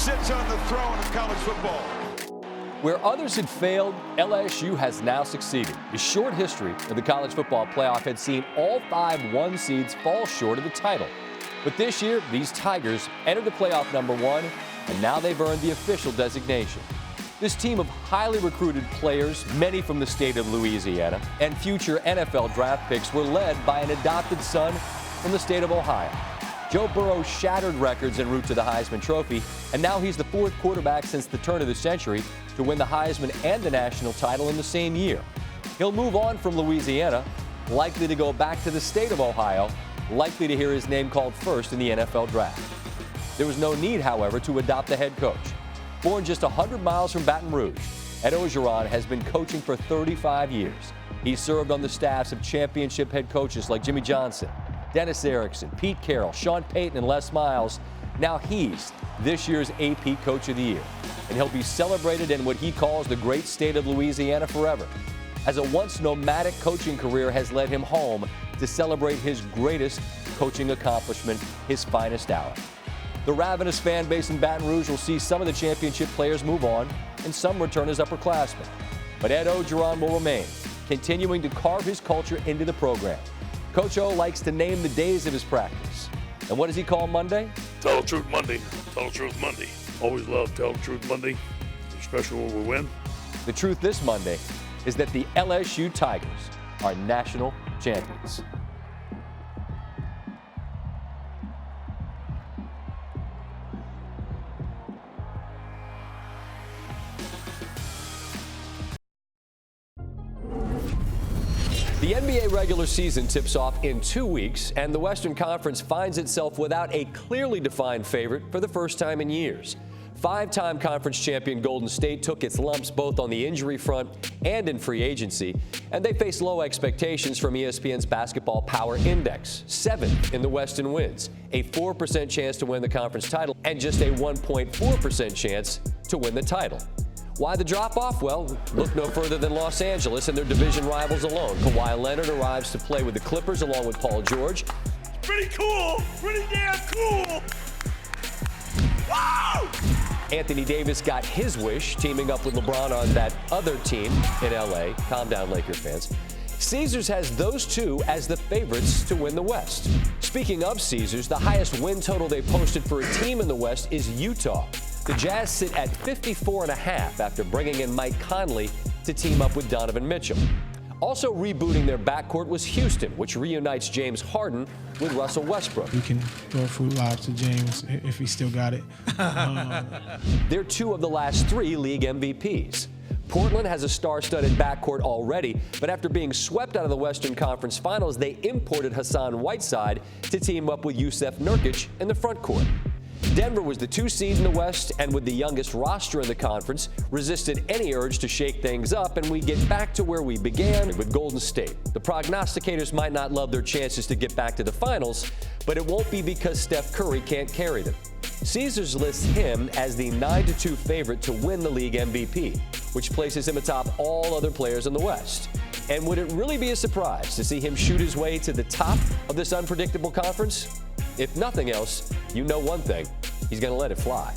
sits on the throne of college football. Where others had failed, LSU has now succeeded. The short history of the college football playoff had seen all 5 1 seeds fall short of the title. But this year, these Tigers entered the playoff #1, and now they've earned the official designation. This team of highly recruited players, many from the state of Louisiana, and future NFL draft picks were led by an adopted son from the state of Ohio. Joe Burrow shattered records en route to the Heisman Trophy, and now he's the 4th quarterback since the turn of the century to win the Heisman and the national title in the same year. He'll move on from Louisiana, likely to go back to the state of Ohio, likely to hear his name called first in the NFL draft. There was no need, however, to adopt a head coach. Born just 100 miles from Baton Rouge, Ed Orgeron has been coaching for 35 years. He's served on the staffs of championship head coaches like Jimmy Johnson, Dennis Erickson, Pete Carroll, Sean Payton, and Les Miles. Now he's this year's AP Coach of the Year, and he'll be celebrated in what he calls the great state of Louisiana forever, as a once nomadic coaching career has led him home to celebrate his greatest coaching accomplishment, his finest hour. The ravenous fan base in Baton Rouge will see some of the championship players move on and some return as upperclassmen. But Ed Orgeron will remain, continuing to carve his culture into the program. Coach O likes to name the days of his practice. And what does he call Monday? Tell the Truth Monday. Tell the Truth Monday. Always love Tell the Truth Monday, especially when we win. The truth this Monday is that the LSU Tigers are national champions. The NBA regular season tips off in 2 weeks, and the Western Conference finds itself without a clearly defined favorite for the first time in years. 5-time conference champion Golden State took its lumps both on the injury front and in free agency, and they face low expectations from ESPN's Basketball Power Index. 7th in the West in wins, a 4% chance to win the conference title, and just a 1.4% chance to win the title. Why the drop-off? Well, look no further than Los Angeles and their division rivals alone. Kawhi Leonard arrives to play with the Clippers along with Paul George. Pretty cool. Pretty damn cool. Woo! Anthony Davis got his wish, teaming up with LeBron on that other team in L.A. Calm down, Laker fans. Caesars has those two as the favorites to win the West. Speaking of Caesars, the highest win total they posted for a team in the West is Utah. The Jazz sit at 54.5 after bringing in Mike Conley to team up with Donovan Mitchell. Also rebooting their backcourt was Houston, which reunites James Harden with Russell Westbrook. We can throw Fruit Lobs to James if he still got it. They're 2 of the last 3 league MVPs. Portland has a star-studded backcourt already, but after being swept out of the Western Conference Finals, they imported Hassan Whiteside to team up with Jusuf Nurkic in the front court. Denver was the 2 seed in the West, and with the youngest roster in the conference, resisted any urge to shake things up, and we get back to where we began with Golden State. The prognosticators might not love their chances to get back to the finals, but it won't be because Steph Curry can't carry them. Caesars lists him as the 9-2 favorite to win the league MVP, which places him atop all other players in the West. And would it really be a surprise to see him shoot his way to the top of this unpredictable conference? If nothing else, you know one thing, he's going to let it fly.